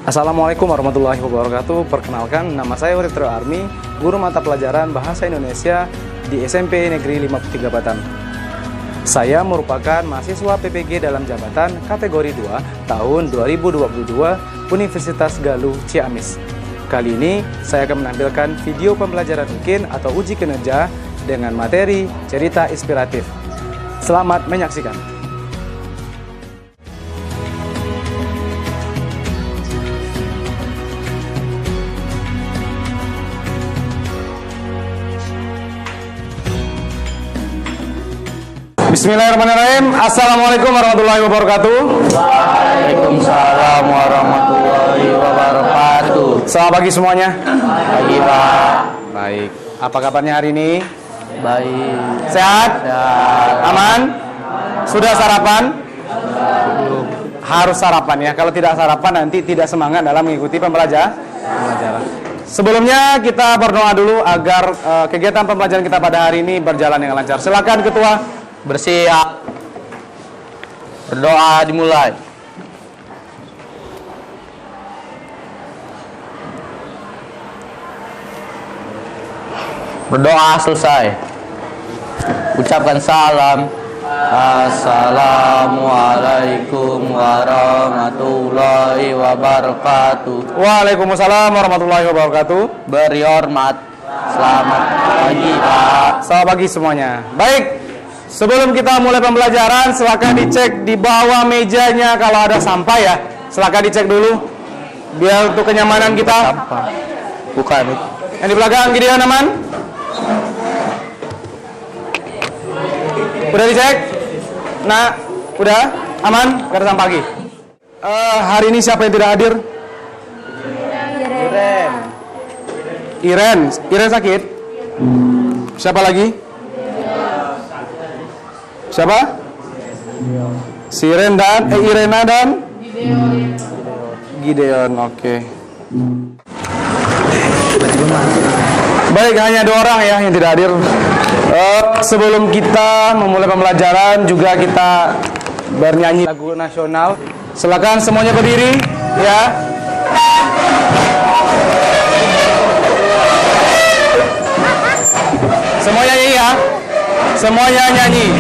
Assalamualaikum warahmatullahi wabarakatuh. Perkenalkan, nama saya Urip Trio Army, guru mata pelajaran Bahasa Indonesia di SMP Negeri 53 Batan. Saya merupakan mahasiswa PPG dalam jabatan kategori 2 tahun 2022 Universitas Galuh Ciamis. Kali ini saya akan menampilkan video pembelajaran UKIN atau uji kinerja dengan materi cerita inspiratif. Selamat menyaksikan. Bismillahirrahmanirrahim. Assalamualaikum warahmatullahi wabarakatuh. Waalaikumsalam warahmatullahi wabarakatuh. Selamat pagi semuanya. Pagi, Pak. Baik. Apa kabarnya hari ini? Baik. Sehat? Aman? Sudah sarapan? Harus sarapan ya. Kalau tidak sarapan nanti tidak semangat dalam mengikuti pembelajaran. Sebelumnya kita berdoa dulu agar kegiatan pembelajaran kita pada hari ini berjalan dengan lancar. Silakan Ketua. Bersiap. Berdoa dimulai. Berdoa selesai. Ucapkan salam. Assalamualaikum warahmatullahi wabarakatuh. Waalaikumsalam warahmatullahi wabarakatuh. Beri hormat. Selamat pagi, Pak. Selamat pagi semuanya. Baik. Sebelum kita mulai pembelajaran, silakan dicek di bawah mejanya kalau ada sampah ya. Silakan dicek dulu biar untuk kenyamanan kita. Sampah. Bukan. Yang di belakang Gideon aman? Udah dicek? Nah, udah aman? Gak ada sampah lagi. Hari ini siapa yang tidak hadir? Iren sakit? Siapa lagi? Siapa? Siren dan Irena dan Gideon. Oke. Baik, hanya 2 orang ya yang tidak hadir. Sebelum kita memulai pembelajaran juga kita bernyanyi lagu nasional. Silakan semuanya berdiri ya. Semuanya nyanyi ya. Semuanya nyanyi.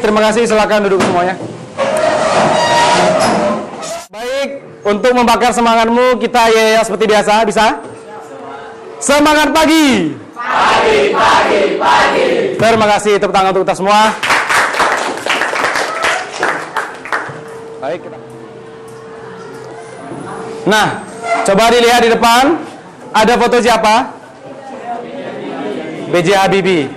Terima kasih, silakan duduk semuanya. Baik, untuk membakar semangatmu kita ya seperti biasa, bisa? Semangat pagi. Pagi. Terima kasih, tepuk tangan untuk kita semua. Baik. Nah, coba dilihat di depan. Ada foto siapa? B.J. Habibie.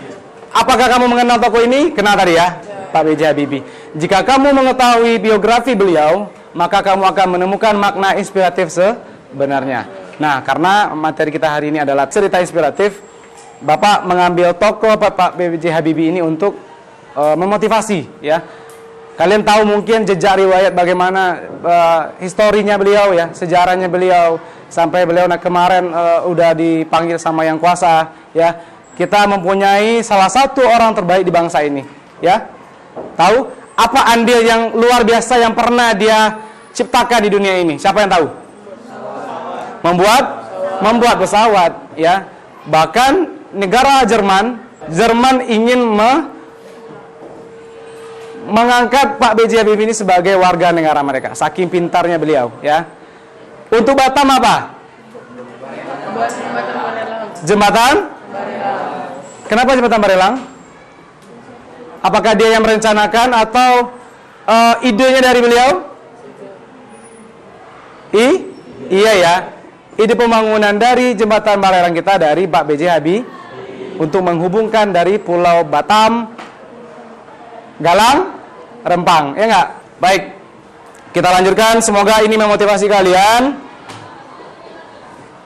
Apakah kamu mengenal tokoh ini? Kenal tadi ya, Pak B.J. Habibie. Jika kamu mengetahui biografi beliau, maka kamu akan menemukan makna inspiratif sebenarnya. Nah, karena materi kita hari ini adalah cerita inspiratif, Bapak mengambil tokoh Pak B.J. Habibie ini untuk memotivasi, ya. Kalian tahu mungkin jejak riwayat bagaimana historinya beliau, ya, sejarahnya beliau, sampai beliau kemarin udah dipanggil sama Yang Kuasa, ya. Kita mempunyai salah satu orang terbaik di bangsa ini, ya. Tahu apa andil yang luar biasa yang pernah dia ciptakan di dunia ini? Siapa yang tahu? Membuat pesawat, ya. Bahkan negara Jerman ingin mengangkat Pak B.J. Habibie ini sebagai warga negara mereka, saking pintarnya beliau, ya. Untuk Batam apa? Jembatan? Kenapa jembatan Barelang? Apakah dia yang merencanakan atau idenya dari beliau? Iya ya. Ide pembangunan dari jembatan Barelang kita dari Pak B.J. Habibie untuk menghubungkan dari Pulau Batam, Galang, Rempang, ya enggak? Baik, kita lanjutkan. Semoga ini memotivasi kalian.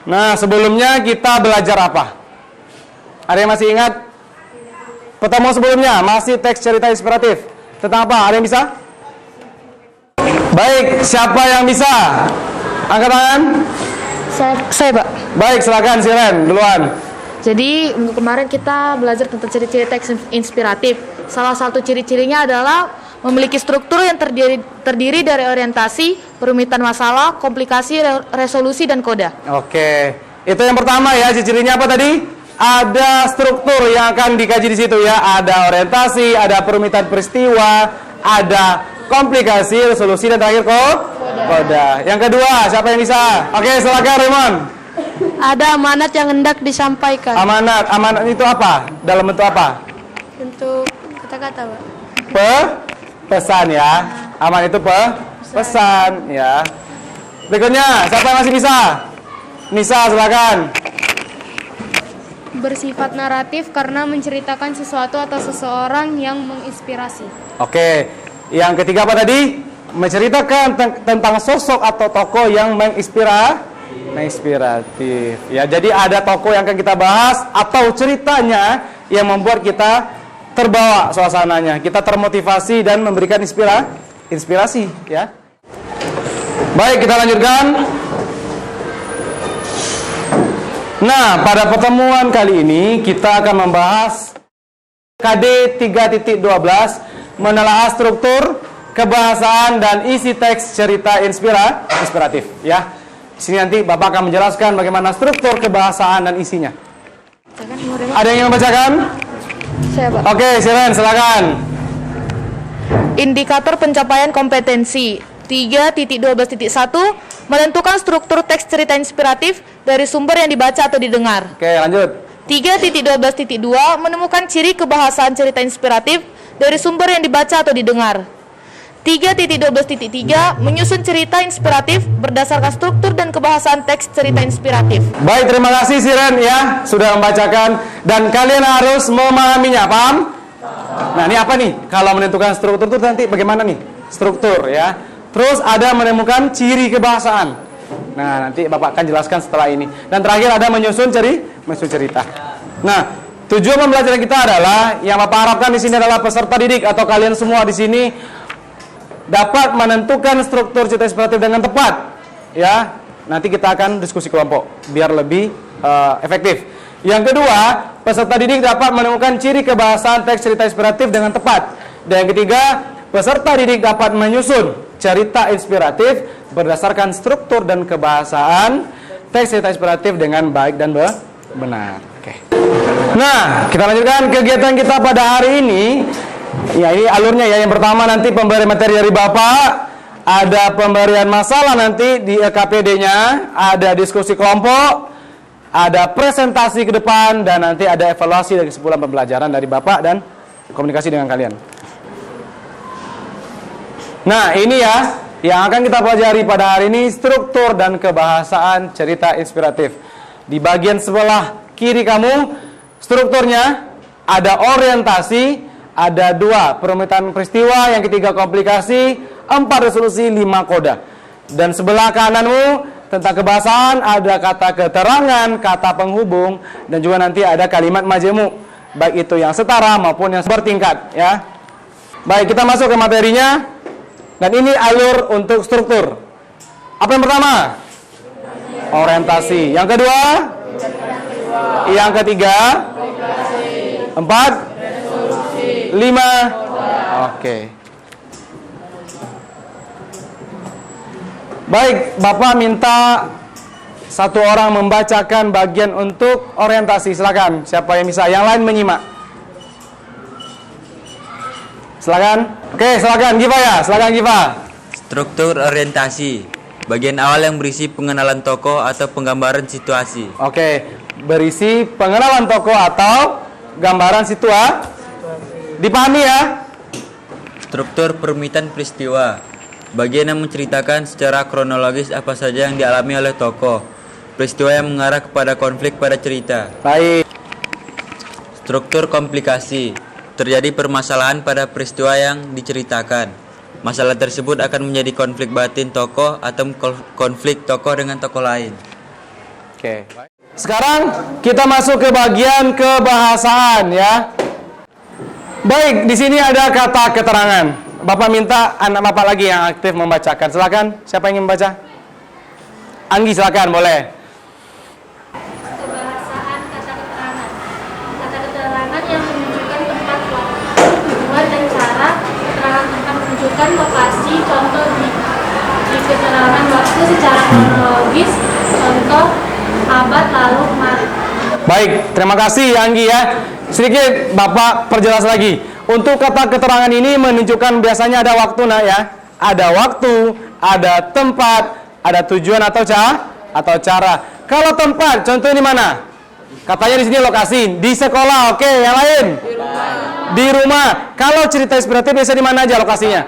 Nah, sebelumnya kita belajar apa? Ada yang masih ingat? Pertemuan sebelumnya masih teks cerita inspiratif. Tentang apa? Ada yang bisa? Baik, siapa yang bisa? Angkat tangan. Saya Pak. Baik, silakan Siren, duluan. Jadi untuk kemarin kita belajar tentang ciri-ciri teks inspiratif. Salah satu ciri-cirinya adalah memiliki struktur yang terdiri dari orientasi, perumitan masalah, komplikasi, resolusi, dan koda. Oke, itu yang pertama ya. Ciri-cirinya apa tadi? Ada struktur yang akan dikaji di situ ya. Ada orientasi, ada perumitan peristiwa, ada komplikasi, resolusi, dan terakhir koda. Yang kedua, siapa yang bisa? Oke, silakan Raymond. Ada amanat yang hendak disampaikan. Amanat itu apa? Dalam bentuk apa? Bentuk kata-kata, Pak. Pesan ya. Amanat itu pesan ya. Berikutnya, siapa yang masih bisa? Nisa, silakan. Bersifat naratif karena menceritakan sesuatu atau seseorang yang menginspirasi. Oke. Yang ketiga apa tadi? Menceritakan tentang sosok atau tokoh yang menginspiratif. Ya, jadi ada tokoh yang akan kita bahas atau ceritanya yang membuat kita terbawa suasananya, kita termotivasi dan memberikan inspirasi, ya. Baik, kita lanjutkan. Nah, pada pertemuan kali ini kita akan membahas KD 3.12 menelaah struktur, kebahasaan dan isi teks cerita inspiratif, ya. Di sini nanti Bapak akan menjelaskan bagaimana struktur, kebahasaan dan isinya. Ada yang ingin membacakan? Saya, Pak. Oke, silakan. Indikator pencapaian kompetensi 3.12.1 menentukan struktur teks cerita inspiratif dari sumber yang dibaca atau didengar. Oke, lanjut. 3.12.2 menemukan ciri kebahasaan cerita inspiratif dari sumber yang dibaca atau didengar. 3.12.3 menyusun cerita inspiratif berdasarkan struktur dan kebahasaan teks cerita inspiratif. Baik, terima kasih Siren ya sudah membacakan dan kalian harus memahaminya, paham? Nah, ini apa nih? Kalau menentukan struktur itu nanti bagaimana nih? Struktur ya. Terus ada menemukan ciri kebahasaan. Nah, nanti Bapak akan jelaskan setelah ini. Dan terakhir ada menyusun cerita. Nah, tujuan pembelajaran kita adalah yang Bapak harapkan di sini adalah peserta didik atau kalian semua di sini dapat menentukan struktur cerita inspiratif dengan tepat, ya. Nanti kita akan diskusi kelompok biar lebih efektif. Yang kedua, peserta didik dapat menemukan ciri kebahasaan teks cerita inspiratif dengan tepat. Dan yang ketiga, peserta didik dapat menyusun cerita inspiratif berdasarkan struktur dan kebahasaan teks cerita inspiratif dengan baik dan benar. Oke. Nah, kita lanjutkan kegiatan kita pada hari ini. Ya, ini alurnya ya. Yang pertama nanti pemberian materi dari Bapak, ada pemberian masalah nanti di LKPD-nya, ada diskusi kelompok, ada presentasi ke depan, dan nanti ada evaluasi dari kesimpulan pembelajaran dari Bapak dan komunikasi dengan kalian. Nah, ini ya Yang akan kita pelajari pada hari ini struktur dan kebahasaan cerita inspiratif. Di bagian sebelah kiri kamu, strukturnya ada orientasi, ada 2 perumitan peristiwa, yang ketiga komplikasi, 4 resolusi, 5 koda. Dan sebelah kananmu tentang kebahasaan ada kata keterangan, kata penghubung, dan juga nanti ada kalimat majemuk, baik itu yang setara maupun yang bertingkat, ya. Baik, kita masuk ke materinya. Dan ini alur untuk struktur. Apa yang pertama? Orientasi. Yang kedua? Yang ketiga? 4? 5? Oke. Baik, Bapak minta satu orang membacakan bagian untuk orientasi. Silakan, siapa yang bisa? Yang lain menyimak. Silakan. Oke, silakan Giva ya. Silakan Giva. Struktur orientasi. Bagian awal yang berisi pengenalan tokoh atau penggambaran situasi. Oke, berisi pengenalan tokoh atau gambaran situasi. Dipahami ya? Struktur perumitan peristiwa. Bagian yang menceritakan secara kronologis apa saja yang dialami oleh tokoh. Peristiwa yang mengarah kepada konflik pada cerita. Baik. Struktur komplikasi. Terjadi permasalahan pada peristiwa yang diceritakan. Masalah tersebut akan menjadi konflik batin tokoh atau konflik tokoh dengan tokoh lain. Oke. Sekarang kita masuk ke bagian kebahasaan ya. Baik, di sini ada kata keterangan. Bapak minta anak Bapak lagi yang aktif membacakan. Silakan, siapa yang ingin membaca? Anggi, silakan, boleh. Kebahasaan kata keterangan. Kata keterangan yang menunjukkan tempat, waktu, tujuan dan cara. Keterangan tentang menunjukkan lokasi. Contoh di keterangan waktu secara kronologis. Contoh abad lalu kemarin. Baik, terima kasih Anggi ya. Sedikit Bapak perjelas lagi. Untuk kata keterangan ini menunjukkan biasanya ada waktu ya. Ada waktu, ada tempat, ada tujuan atau cara. Kalau tempat, contoh di mana? Katanya di sini lokasi, di sekolah, oke. Yang lain? Di rumah. Kalau cerita inspiratif biasa di mana aja lokasinya?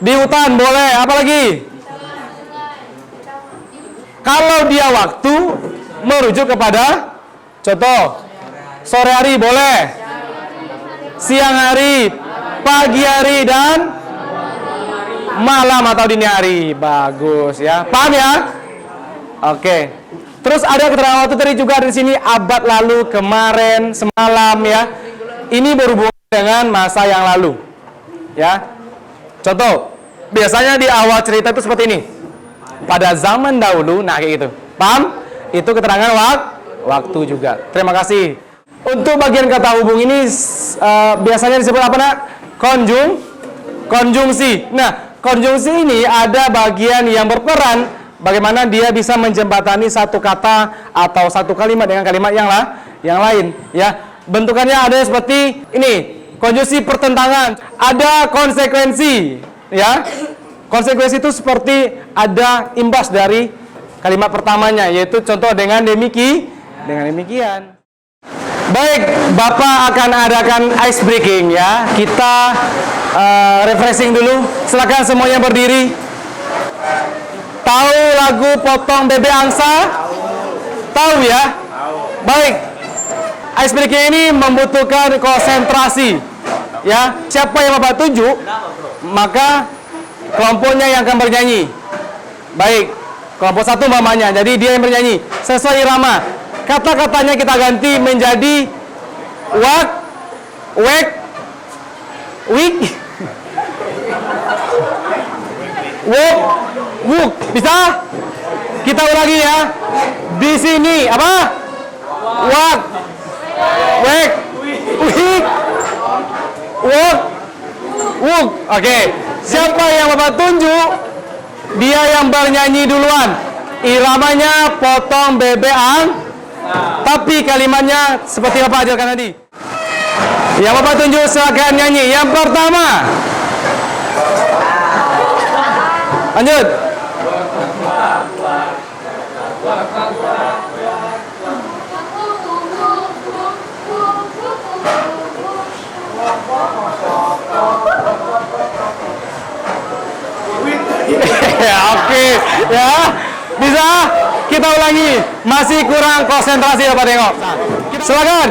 Di hutan, boleh. Apa lagi? Kalau dia waktu merujuk kepada contoh sore hari, boleh. Siang hari, pagi hari, dan malam atau dini hari. Bagus ya. Paham ya? Oke. Terus ada keterangan waktu tadi juga di sini, abad lalu, kemarin, semalam ya. Ini berhubungan dengan masa yang lalu. Ya. Contoh, biasanya di awal cerita itu seperti ini. Pada zaman dahulu, nah kayak gitu. Paham? Itu keterangan waktu juga. Terima kasih. Untuk bagian kata hubung ini biasanya disebut apa nak? Konjungsi. Nah, konjungsi ini ada bagian yang berperan bagaimana dia bisa menjembatani satu kata atau satu kalimat dengan kalimat yang lain. Ya, bentukannya ada seperti ini. Konjungsi pertentangan. Ada konsekuensi. Ya, konsekuensi itu seperti ada imbas dari kalimat pertamanya, yaitu contoh dengan demikian. Baik, Bapak akan adakan ice breaking ya. Kita refreshing dulu. Silakan semuanya berdiri. Tahu lagu Potong Bebek Angsa? Tahu ya? Baik. Ice breaking ini membutuhkan konsentrasi. Ya, siapa yang Bapak tunjuk, maka kelompoknya yang akan bernyanyi. Baik, kelompok satu mamanya, jadi dia yang bernyanyi sesuai irama. Kata-katanya kita ganti menjadi wak, wek, wik, wuk, wuk. Bisa? Kita ulangi ya. Di sini apa? Wak, wek, wik, wuk, wuk. Oke. Siapa yang Bapak tunjuk, dia yang bernyanyi duluan. Iramanya potong bebek tapi kalimatnya seperti Bapak ajarkan tadi. Yang Bapak tunjuk silakan nyanyi. Yang pertama, lanjut. Ya, bisa? Kita ulangi. Masih kurang konsentrasi Bapak tengok. Silakan.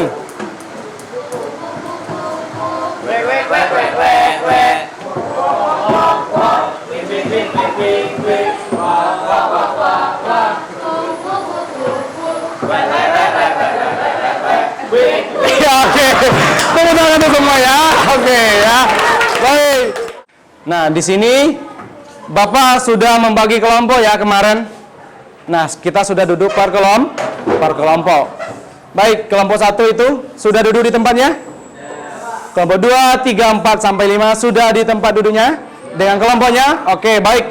Ya, oke. Tepuk tangan untuk semua ya. Oke ya. Baik. Nah, di sini Bapak sudah membagi kelompok ya kemarin. Nah, kita sudah duduk per kelompok. Baik, kelompok 1 itu sudah duduk di tempatnya? Kelompok 2, 3, 4, sampai 5 sudah di tempat duduknya? Dengan kelompoknya? Oke, baik.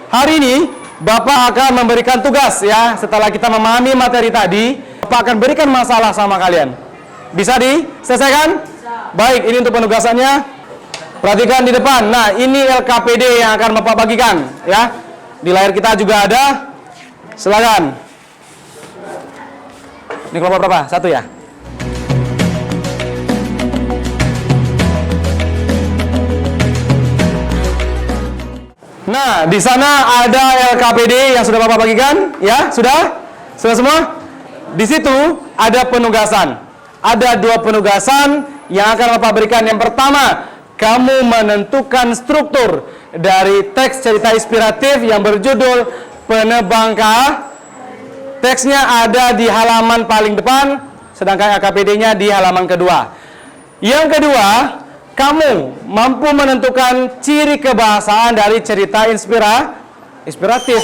Hari ini Bapak akan memberikan tugas ya. Setelah kita memahami materi tadi, Bapak akan berikan masalah sama kalian. Bisa diselesaikan? Baik, ini untuk penugasannya. Perhatikan di depan. Nah, ini LKPD yang akan Bapak bagikan ya. Di layar kita juga ada. Silakan. Ini kelompok berapa? 1 ya? Nah, di sana ada LKPD yang sudah Bapak bagikan, ya? Sudah? Sudah semua? Di situ ada penugasan. Ada 2 penugasan yang akan Bapak berikan. Yang pertama, kamu menentukan struktur dari teks cerita inspiratif yang berjudul Penebang Ka. Teksnya ada di halaman paling depan, sedangkan LKPD-nya di halaman kedua. Yang kedua, kamu mampu menentukan ciri kebahasaan dari cerita inspiratif.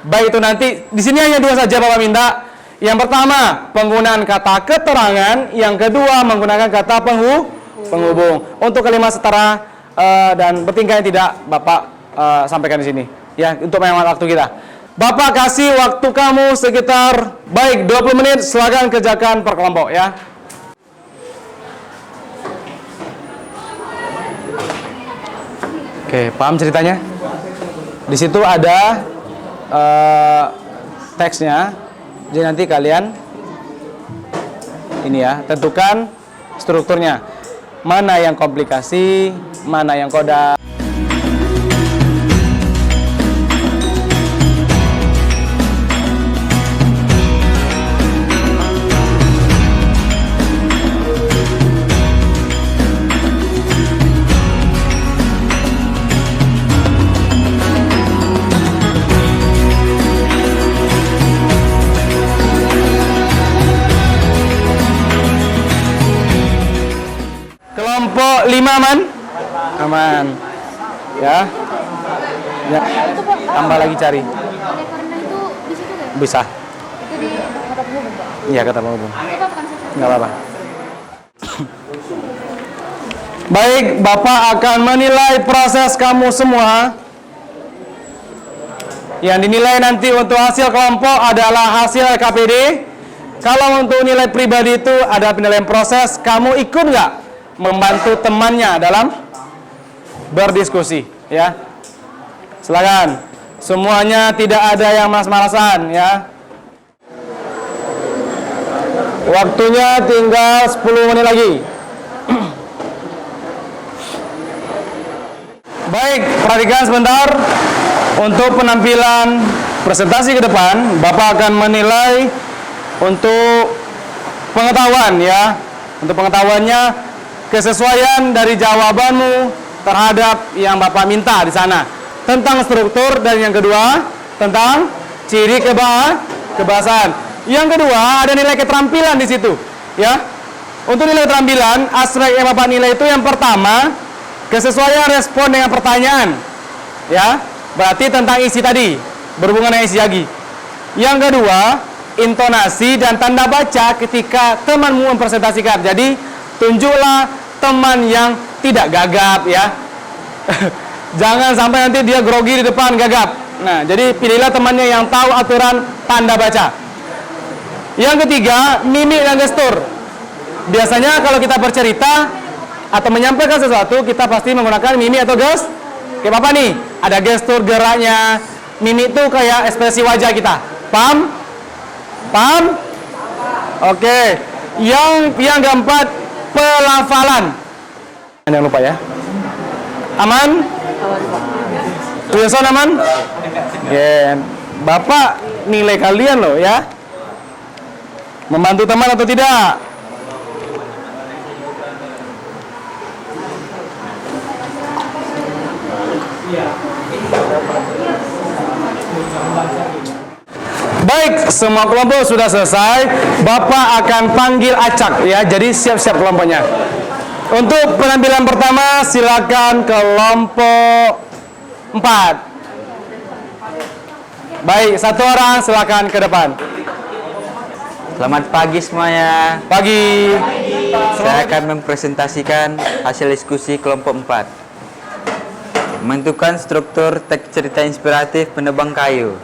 Baik itu nanti, di sini hanya 2 saja Bapak minta. Yang pertama, penggunaan kata keterangan. Yang kedua, menggunakan kata penghubung. Untuk kalimat setara dan bertingkah yang tidak Bapak sampaikan di sini. Ya, untuk menghemat waktu kita. Bapak kasih waktu kamu sekitar, baik 20 menit, silakan kerjakan per kelompok ya. Oke, paham ceritanya? Di situ ada teksnya. Jadi nanti kalian ini ya, tentukan strukturnya. Mana yang komplikasi, mana yang koda. Kelompok 5 aman? Aman. Ya. Ya. Tambah lagi cari. Bisa. Iya, kata penghubung. Enggak apa-apa. Baik, Bapak akan menilai proses kamu semua. Yang dinilai nanti untuk hasil kelompok adalah hasil LKPD. Kalau untuk nilai pribadi itu ada penilaian proses, kamu ikut nggak membantu temannya dalam berdiskusi, ya. Silakan. Semuanya tidak ada yang malas-malasan, ya. Waktunya tinggal 10 menit lagi. Baik, perhatikan sebentar. Untuk penampilan presentasi ke depan, Bapak akan menilai untuk pengetahuan, ya. Untuk pengetahuannya, kesesuaian dari jawabanmu terhadap yang Bapak minta di sana tentang struktur, dan yang kedua tentang ciri kebahasaan. Yang kedua ada nilai keterampilan di situ, ya. Untuk nilai keterampilan, aspek yang Bapak nilai itu yang pertama kesesuaian respon dengan pertanyaan, ya. Berarti tentang isi tadi, berhubungan dengan isi lagi. Yang kedua, intonasi dan tanda baca ketika temanmu mempresentasikan. Jadi tunjuklah teman yang tidak gagap, ya. Jangan sampai nanti dia grogi di depan gagap. Nah, jadi pilihlah temannya yang tahu aturan tanda baca. Yang ketiga, mimik dan gestur. Biasanya kalau kita bercerita atau menyampaikan sesuatu, kita pasti menggunakan mimik atau kayak apa nih? Ada gestur geraknya. Mimik itu kayak ekspresi wajah kita. Paham? Paham? Oke. Yang keempat, pelafalan. Jangan lupa ya. Aman? Wilson aman? Yeah. Bapak nilai kalian loh ya. Membantu teman atau tidak? Baik, semua kelompok sudah selesai. Bapak akan panggil acak ya. Jadi siap-siap kelompoknya. Untuk penampilan pertama silakan kelompok 4. Baik, satu orang silakan ke depan. Selamat pagi semuanya. Pagi. Saya akan mempresentasikan hasil diskusi kelompok 4. Menentukan struktur teks cerita inspiratif penebang kayu.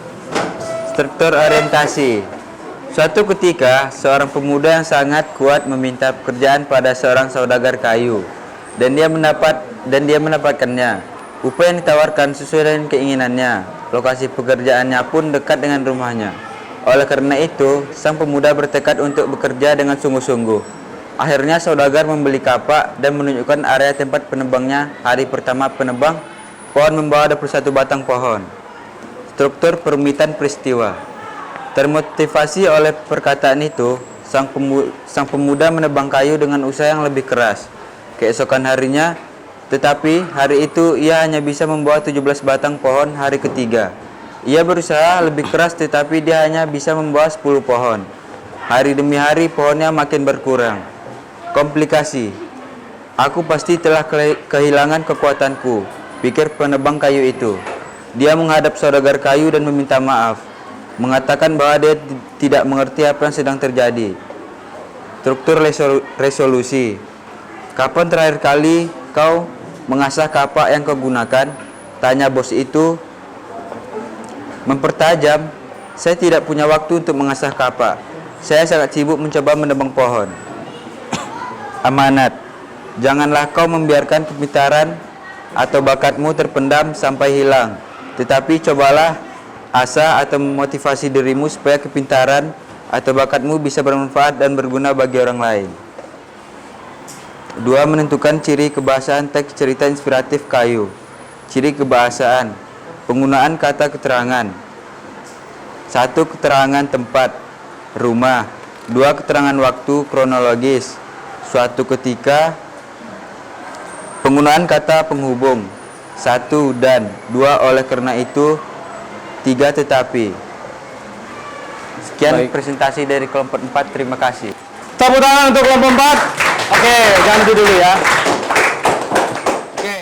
Struktur orientasi. Suatu ketika, seorang pemuda yang sangat kuat meminta pekerjaan pada seorang saudagar kayu, dan dia mendapatkannya. Upah yang ditawarkan sesuai dengan keinginannya. Lokasi pekerjaannya pun dekat dengan rumahnya. Oleh karena itu, sang pemuda bertekad untuk bekerja dengan sungguh-sungguh. Akhirnya saudagar membeli kapak dan menunjukkan area tempat penebangnya. Hari pertama penebang, pohon membawa 21 batang pohon. Struktur perumitan peristiwa. Termotivasi oleh perkataan itu, sang pemuda menebang kayu dengan usaha yang lebih keras. Keesokan harinya, tetapi hari itu ia hanya bisa membawa 17 batang pohon hari ketiga. Ia berusaha lebih keras tetapi dia hanya bisa membawa 10 pohon. Hari demi hari pohonnya makin berkurang. Komplikasi. Aku pasti telah kehilangan kekuatanku, pikir penebang kayu itu. Dia menghadap saudagar kayu dan meminta maaf, mengatakan bahwa dia tidak mengerti apa yang sedang terjadi. Struktur resolusi. Kapan terakhir kali kau mengasah kapak yang kau gunakan? Tanya bos itu. Mempertajam, saya tidak punya waktu untuk mengasah kapak. Saya sangat sibuk mencoba menebang pohon. Amanat. Janganlah kau membiarkan kepintaran atau bakatmu terpendam sampai hilang. Tetapi cobalah asah atau memotivasi dirimu supaya kepintaran atau bakatmu bisa bermanfaat dan berguna bagi orang lain. 2. Menentukan ciri kebahasaan teks cerita inspiratif kayu. Ciri kebahasaan. Penggunaan kata keterangan. 1. Keterangan tempat, rumah. 2. Keterangan waktu kronologis, suatu ketika. Penggunaan kata penghubung. 1. Dan. 2. Oleh karena itu. 3. Tetapi. Sekian Baik. presentasi dari kelompok 4. Terima kasih. Tepuk tangan untuk kelompok 4. Oke, jangan itu dulu ya. Oke.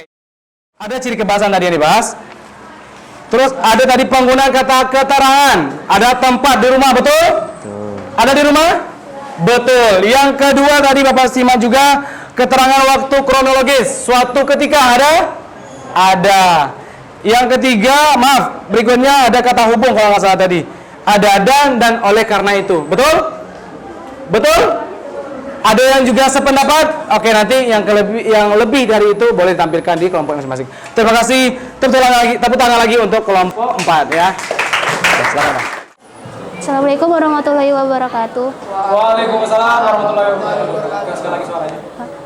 Ada ciri kebahasaan tadi yang dibahas. Terus ada tadi penggunaan kata keterangan. Ada tempat di rumah, betul? Betul. Ada di rumah? Betul. Yang kedua tadi Bapak simak juga keterangan waktu kronologis. Suatu ketika ada? Ada. Yang ketiga, maaf, berikutnya ada kata hubung kalau nggak salah tadi. Ada dan oleh karena itu. Betul? Betul? Ada yang juga sependapat? Oke, nanti yang lebih dari itu boleh ditampilkan di kelompok masing-masing. Terima kasih. Tepuk tangan lagi untuk kelompok 4 ya. Silakan. Assalamualaikum warahmatullahi wabarakatuh. Waalaikumsalam warahmatullahi wabarakatuh. Sekali lagi suaranya.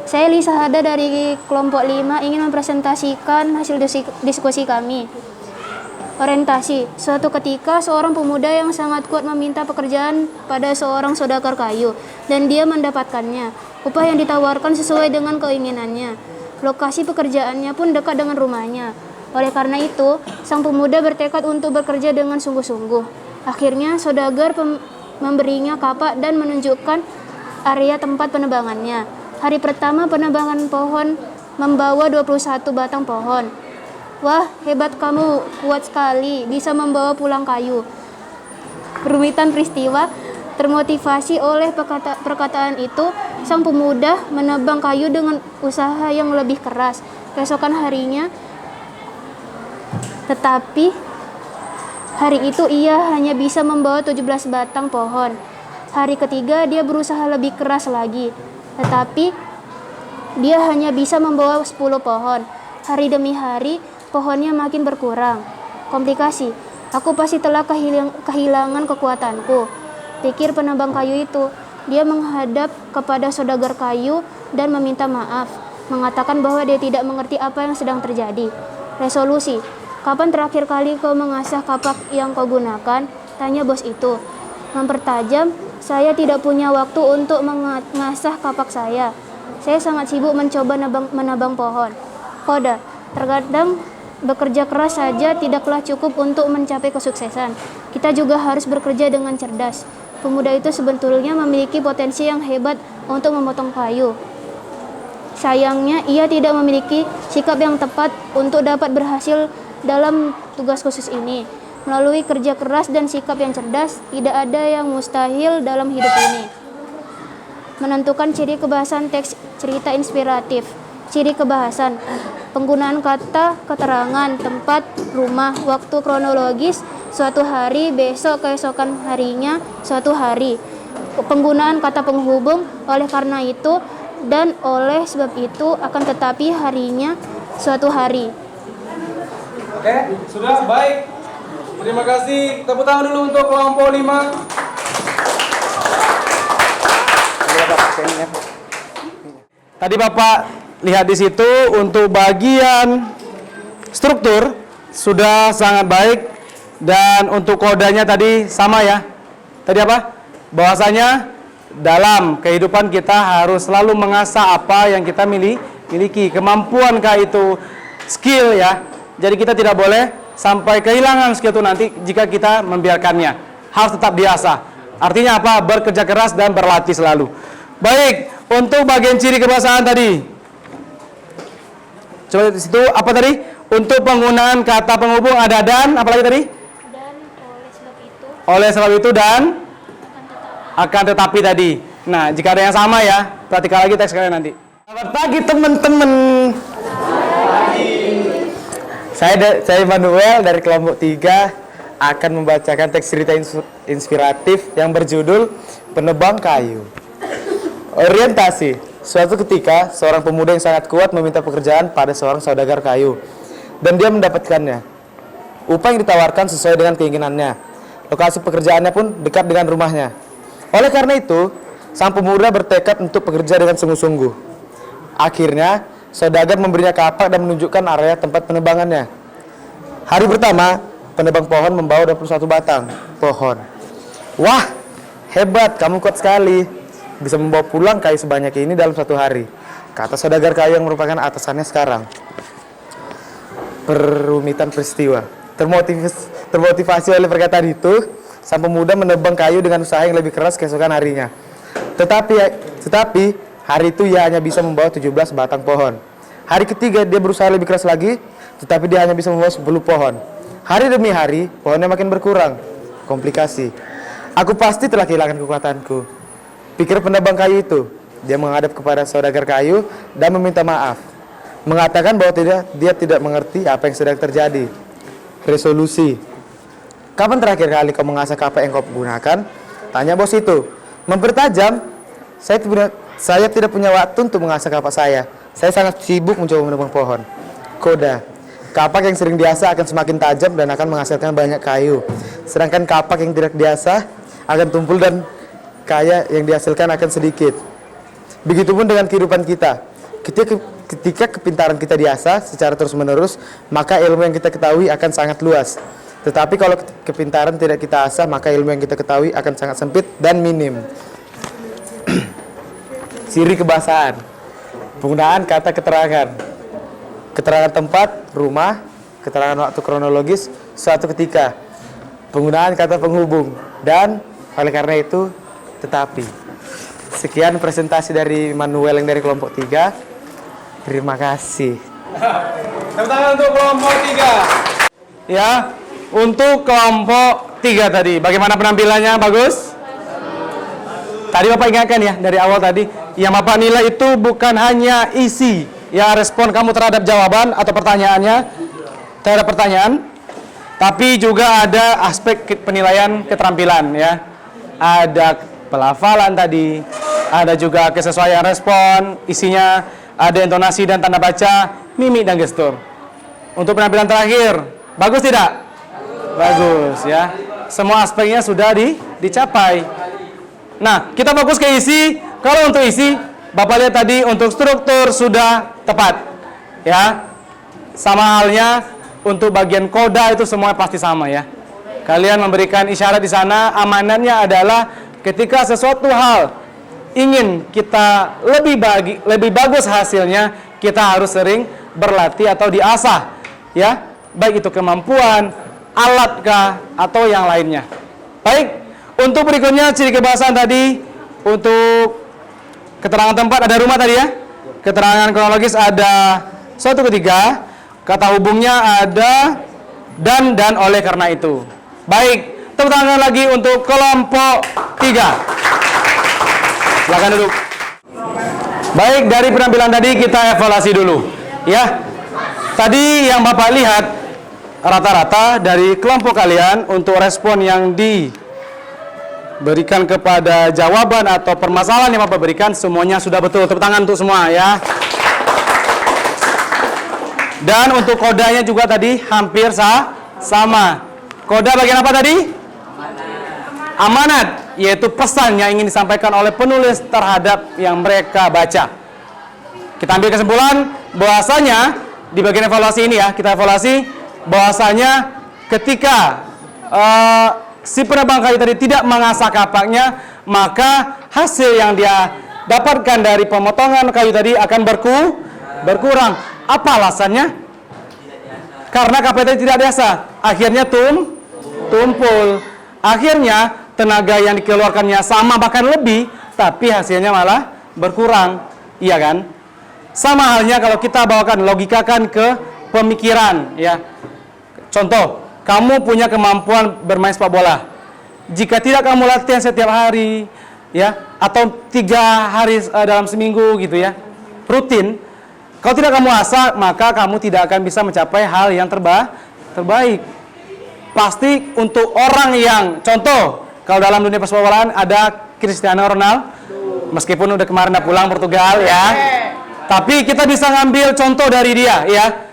Saya Lisa Hada dari kelompok 5 ingin mempresentasikan hasil diskusi kami. Orientasi. Suatu ketika seorang pemuda yang sangat kuat meminta pekerjaan pada seorang saudagar kayu dan dia mendapatkannya. Upah yang ditawarkan sesuai dengan keinginannya. Lokasi pekerjaannya pun dekat dengan rumahnya. Oleh karena itu, sang pemuda bertekad untuk bekerja dengan sungguh-sungguh. Akhirnya saudagar memberinya kapak dan menunjukkan area tempat penebangannya. Hari pertama penebangan pohon membawa 21 batang pohon. Wah, hebat kamu, kuat sekali, bisa membawa pulang kayu. Perumitan peristiwa, termotivasi oleh perkataan itu, sang pemuda menebang kayu dengan usaha yang lebih keras. Keesokan harinya, tetapi hari itu ia hanya bisa membawa 17 batang pohon. Hari ketiga dia berusaha lebih keras lagi, tetapi dia hanya bisa membawa 10 pohon. Hari demi hari, pohonnya makin berkurang. Komplikasi. Aku pasti telah kehilangan kekuatanku, pikir penebang kayu itu. Dia menghadap kepada saudagar kayu dan meminta maaf, mengatakan bahwa dia tidak mengerti apa yang sedang terjadi. Resolusi. Kapan terakhir kali kau mengasah kapak yang kau gunakan? Tanya bos itu. Mempertajam, saya tidak punya waktu untuk mengasah kapak saya. Saya sangat sibuk mencoba menabang pohon. Koda, terkadang bekerja keras saja tidaklah cukup untuk mencapai kesuksesan. Kita juga harus bekerja dengan cerdas. Pemuda itu sebetulnya memiliki potensi yang hebat untuk memotong kayu. Sayangnya, ia tidak memiliki sikap yang tepat untuk dapat berhasil dalam tugas khusus ini. Melalui kerja keras dan sikap yang cerdas, tidak ada yang mustahil dalam hidup ini. Menentukan ciri kebahasan teks cerita inspiratif. Ciri kebahasan: penggunaan kata, keterangan, tempat, rumah, waktu kronologis, suatu hari, besok, keesokan harinya, suatu hari. Penggunaan kata penghubung, oleh karena itu, dan oleh sebab itu, akan tetapi harinya, suatu hari. Oke, sudah baik. Terima kasih. Tepuk tangan dulu untuk kelompok 5. Tadi Bapak lihat di situ untuk bagian struktur sudah sangat baik, dan untuk kodanya tadi sama ya. Tadi apa? Bahwasanya dalam kehidupan kita harus selalu mengasah apa yang kita miliki. Kemampuankah itu skill ya. Jadi kita tidak boleh sampai kehilangan skill itu nanti jika kita membiarkannya. Harus tetap diasah. Artinya apa? Bekerja keras dan berlatih selalu. Baik, untuk bagian ciri kebahasan tadi. Coba di situ apa tadi? Untuk penggunaan kata penghubung ada dan, apalagi tadi? Dan oleh sebab itu, Oleh sebab itu dan akan tetapi tadi. Nah, jika ada yang sama ya, perhatikan lagi teks kalian nanti. Selamat pagi teman-teman. Saya Manuel dari kelompok 3 akan membacakan teks cerita inspiratif yang berjudul Penebang Kayu. Orientasi. Suatu ketika, seorang pemuda yang sangat kuat meminta pekerjaan pada seorang saudagar kayu, dan dia mendapatkannya. Upah yang ditawarkan sesuai dengan keinginannya. Lokasi pekerjaannya pun dekat dengan rumahnya. Oleh karena itu, sang pemuda bertekad untuk bekerja dengan sungguh-sungguh. Akhirnya, saudagar memberinya kapak dan menunjukkan area tempat penebangannya. Hari pertama, penebang pohon membawa 21 batang pohon. Wah, hebat, kamu kuat sekali. Bisa membawa pulang kayu sebanyak ini dalam 1 hari, kata saudagar kayu yang merupakan atasannya sekarang. Perumitan peristiwa. Termotivasi oleh perkataan itu, sang pemuda menebang kayu dengan usaha yang lebih keras keesokan harinya. Tetapi hari itu ia hanya bisa membawa 17 batang pohon. Hari ketiga dia berusaha lebih keras lagi, tetapi dia hanya bisa membawa 10 pohon. Hari demi hari, pohonnya makin berkurang. Komplikasi. Aku pasti telah kehilangan kekuatanku, pikir penebang kayu itu. Dia menghadap kepada saudagar kayu dan meminta maaf, mengatakan bahwa dia tidak mengerti apa yang sedang terjadi. Resolusi. Kapan terakhir kali kau mengasah kapak yang kau gunakan? Tanya bos itu. Mempertajam, saya tidak punya waktu untuk mengasah kapak saya. Saya sangat sibuk mencoba menebang pohon. Koda. Kapak yang sering diasah akan semakin tajam dan akan menghasilkan banyak kayu. Sedangkan kapak yang tidak diasah akan tumpul dan kaya yang dihasilkan akan sedikit. Begitupun dengan kehidupan kita. Ketika kepintaran kita diasah secara terus-menerus, maka ilmu yang kita ketahui akan sangat luas. Tetapi kalau kepintaran tidak kita asah, maka ilmu yang kita ketahui akan sangat sempit dan minim. Ciri kebahasaan. Penggunaan kata keterangan. Keterangan tempat, rumah, keterangan waktu kronologis, suatu ketika. Penggunaan kata penghubung, dan oleh karena itu, tetapi. Sekian presentasi dari Manuel yang dari kelompok 3. Terima kasih. Tepuk tangan untuk kelompok 3. Ya, untuk kelompok 3 tadi, bagaimana penampilannya? Bagus? Tadi Bapak ingatkan ya, dari awal tadi, yang Bapak nilai itu bukan hanya isi, ya respon kamu terhadap jawaban atau pertanyaannya, terhadap pertanyaan, tapi juga ada aspek penilaian keterampilan ya. Ada pelafalan tadi, ada juga kesesuaian respon, isinya, ada intonasi dan tanda baca, mimik dan gestur. Untuk penampilan terakhir, bagus tidak? Bagus ya. Semua aspeknya sudah dicapai. Nah, kita fokus ke isi. Kalau untuk isi, Bapak lihat tadi untuk struktur sudah tepat. Ya. Sama halnya untuk bagian koda itu semua pasti sama ya. Kalian memberikan isyarat di sana, amanannya adalah ketika sesuatu hal ingin kita lebih bagus hasilnya, kita harus sering berlatih atau diasah ya, baik itu kemampuan, alatkah atau yang lainnya. Baik, untuk berikutnya ciri kebahasaan tadi, untuk keterangan tempat ada rumah tadi ya, keterangan kronologis ada suatu ketika, kata hubungnya ada dan oleh karena itu. Baik, tepuk tangan lagi untuk kelompok 3. Silakan duduk. Baik, dari penampilan tadi kita evaluasi dulu ya. Tadi yang Bapak lihat rata-rata dari kelompok kalian untuk respon yang diberikan kepada jawaban atau permasalahan yang Bapak berikan semuanya sudah betul. Tepuk tangan untuk semua ya. Dan untuk kodanya juga tadi hampir sama. Koda bagian apa tadi? Amanat, yaitu pesan yang ingin disampaikan oleh penulis terhadap yang mereka baca. Kita ambil kesimpulan bahwasanya di bagian evaluasi ini ya, kita evaluasi bahwasanya ketika si penebang kayu tadi tidak mengasah kapaknya, maka hasil yang dia dapatkan dari pemotongan kayu tadi akan berkurang. Apa alasannya? Karena kapaknya tadi tidak diasah, akhirnya tumpul. Akhirnya tenaga yang dikeluarkannya sama bahkan lebih, tapi hasilnya malah berkurang. Iya kan? Sama halnya kalau kita bawakan, logikakan ke pemikiran ya. Contoh, kamu punya kemampuan bermain sepak bola. Jika tidak kamu latihan setiap hari ya, atau 3 hari dalam seminggu gitu ya, rutin, kalau tidak kamu asah, maka kamu tidak akan bisa mencapai hal yang terbaik. Pasti untuk orang yang, contoh, kalau dalam dunia persepak bolaan ada Cristiano Ronaldo, meskipun udah kemarin pulang Portugal ya, tapi kita bisa ngambil contoh dari dia ya.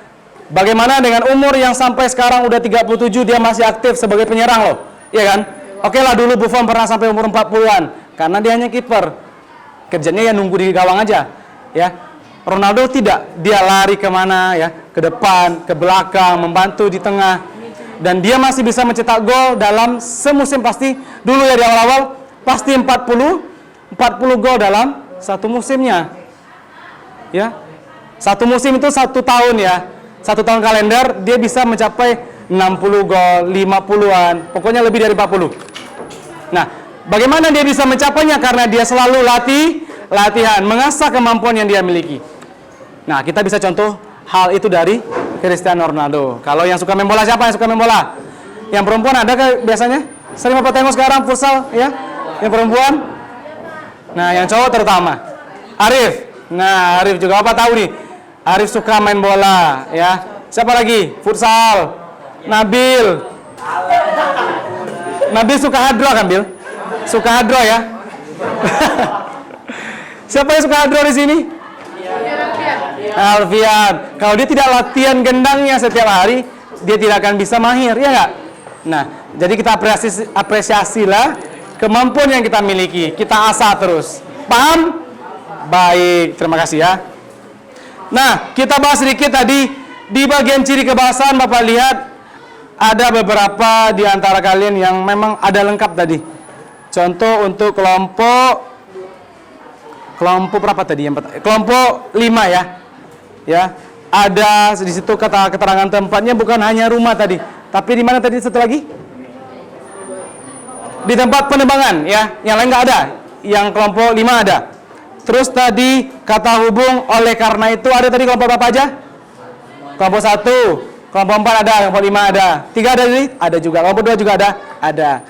Bagaimana dengan umur yang sampai sekarang udah 37 dia masih aktif sebagai penyerang loh, ya kan? Oke lah, dulu Buffon pernah sampai umur 40-an karena dia hanya kiper, kerjanya ya nunggu di gawang aja ya. Ronaldo tidak, dia lari kemana ya, ke depan, ke belakang, membantu di tengah. Dan dia masih bisa mencetak gol dalam semusim, pasti dulu ya di awal-awal pasti 40 gol dalam satu musimnya ya. Satu musim itu 1 tahun ya, 1 tahun kalender dia bisa mencapai 60 gol, 50-an, pokoknya lebih dari 40. Nah, bagaimana dia bisa mencapainya? Karena dia selalu latihan, mengasah kemampuan yang dia miliki. Nah, kita bisa contoh hal itu dari Cristiano Ronaldo. Kalau yang suka main bola, siapa yang suka main bola? Yang perempuan ada kan biasanya? Sering Bapak tengok sekarang futsal ya? Yang perempuan? Nah, yang cowok terutama. Arif. Nah, Arif juga Bapak tahu nih. Arif suka main bola ya. Siapa lagi? Futsal. Nabil. Nabil suka hadro kan, Bil? Suka hadro ya? Siapa yang suka hadro di sini? Alfian. Kalau dia tidak latihan gendangnya setiap hari, dia tidak akan bisa mahir, ya nggak? Nah, jadi kita apresiasilah kemampuan yang kita miliki, kita asah terus. Paham? Baik, terima kasih ya. Nah, kita bahas sedikit tadi di bagian ciri kebahasaan. Bapak lihat ada beberapa di antara kalian yang memang ada lengkap tadi. Contoh untuk kelompok berapa tadi? Kelompok 5 ya. Ya, ada di situ kata keterangan tempatnya bukan hanya rumah tadi, tapi di mana tadi satu lagi? Di tempat penebangan ya, yang lain nggak ada. Yang kelompok 5 ada. Terus tadi kata hubung oleh karena itu ada tadi kelompok berapa aja? Kelompok 1, kelompok 4 ada, kelompok 5 ada. 3 ada tadi? Ada juga. Kelompok 2 juga ada? Ada.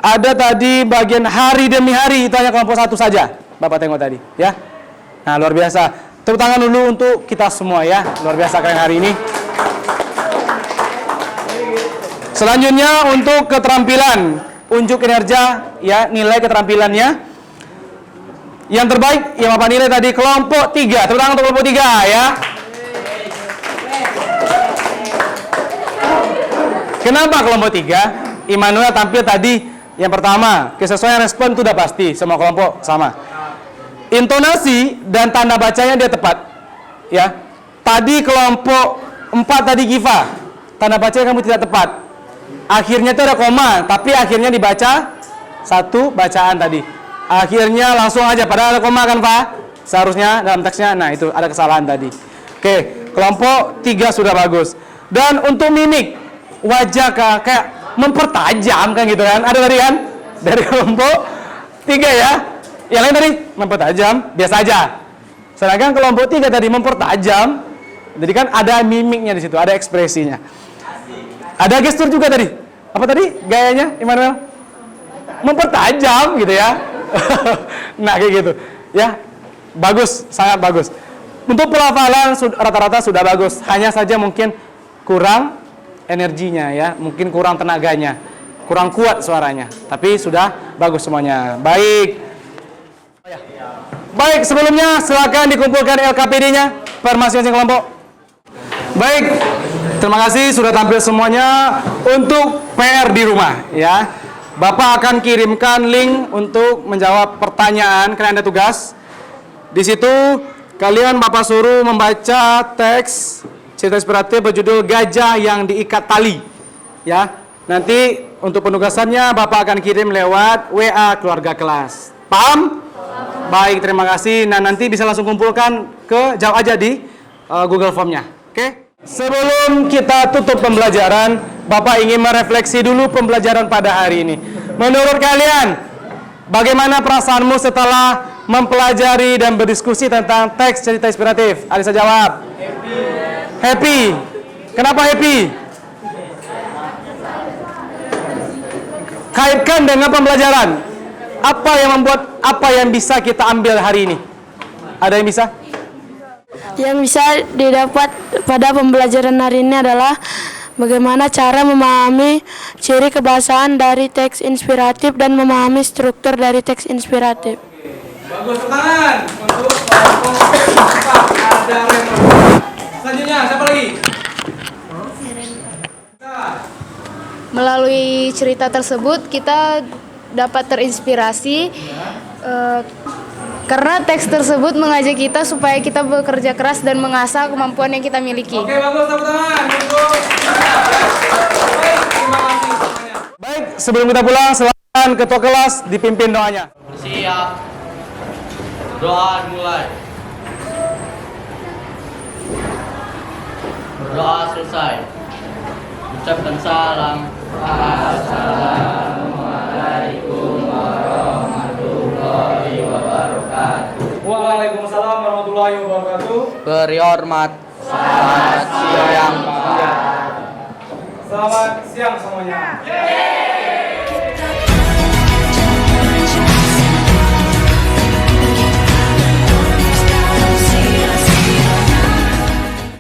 Ada tadi bagian hari demi hari, itu hanya kelompok 1 saja. Bapak tengok tadi ya. Nah, luar biasa. Tepuk tangan dulu untuk kita semua ya. Luar biasa kalian hari ini. Selanjutnya untuk keterampilan, unjuk kinerja ya, nilai keterampilannya. Yang terbaik yang Bapak nilai tadi kelompok 3. Tepuk tangan untuk kelompok 3 ya. Kenapa kelompok 3? Immanuel tampil tadi yang pertama, kesesuaian respon itu udah pasti, semua kelompok sama. Intonasi dan tanda bacanya dia tepat. Ya. Tadi kelompok 4 tadi Giva. tanda baca kamu tidak tepat. Akhirnya itu ada koma, tapi akhirnya dibaca satu bacaan tadi. Akhirnya langsung aja, padahal ada koma kan Pak? Seharusnya dalam teksnya, nah itu ada kesalahan tadi. Oke, kelompok 3 sudah bagus. Dan untuk mimik, wajah kayak mempertajam kan gitu kan? Ada tadi kan? Dari kelompok 3 ya. Yang lain tadi mempertajam, biasa aja. Sedangkan kelompok 3 tadi mempertajam, jadi kan ada mimiknya di situ, ada ekspresinya. Ada gestur juga tadi. Apa tadi gayanya, Immanuel? Mempertajam gitu ya. Nah kayak gitu. Ya, bagus, sangat bagus. Untuk pelafalan rata-rata sudah bagus. Hanya saja mungkin kurang energinya ya, mungkin kurang tenaganya, kurang kuat suaranya. Tapi sudah bagus semuanya. Baik. Baik, sebelumnya silakan dikumpulkan LKPD-nya per masing-masing kelompok. Baik, terima kasih sudah tampil semuanya. Untuk PR di rumah ya, Bapak akan kirimkan link untuk menjawab pertanyaan. Kalian ada tugas di situ. Kalian Bapak suruh membaca teks cerita inspiratif berjudul Gajah yang Diikat Tali ya. Nanti untuk penugasannya Bapak akan kirim lewat WA keluarga kelas. Paham? Baik, terima kasih. Nah, nanti bisa langsung kumpulkan jawab aja di Google Form-nya. Oke? Sebelum kita tutup pembelajaran, Bapak ingin merefleksi dulu pembelajaran pada hari ini. Menurut kalian, bagaimana perasaanmu setelah mempelajari dan berdiskusi tentang teks cerita inspiratif? Alisa jawab. Happy. Happy. Kenapa happy? Kaitkan dengan pembelajaran. Apa yang bisa kita ambil hari ini? Ada yang bisa? Yang bisa didapat pada pembelajaran hari ini adalah bagaimana cara memahami ciri kebahasaan dari teks inspiratif dan memahami struktur dari teks inspiratif. Bagus, tangan untuk kelompok 4 ada Reno. Selanjutnya siapa lagi? Melalui cerita tersebut kita dapat terinspirasi karena teks tersebut mengajak kita supaya kita bekerja keras dan mengasah kemampuan yang kita miliki. Oke, bagus, tepuk tangan untuk baik, terima kasih semuanya. Baik, sebelum kita pulang silakan ketua kelas dipimpin doanya. Siap. Doa dimulai. Berdoa selesai. Ucapkan salam. Assalamualaikum warahmatullahi wabarakatuh. Waalaikumsalam warahmatullahi wabarakatuh. Beri hormat. Selamat siang. Selamat siang semuanya.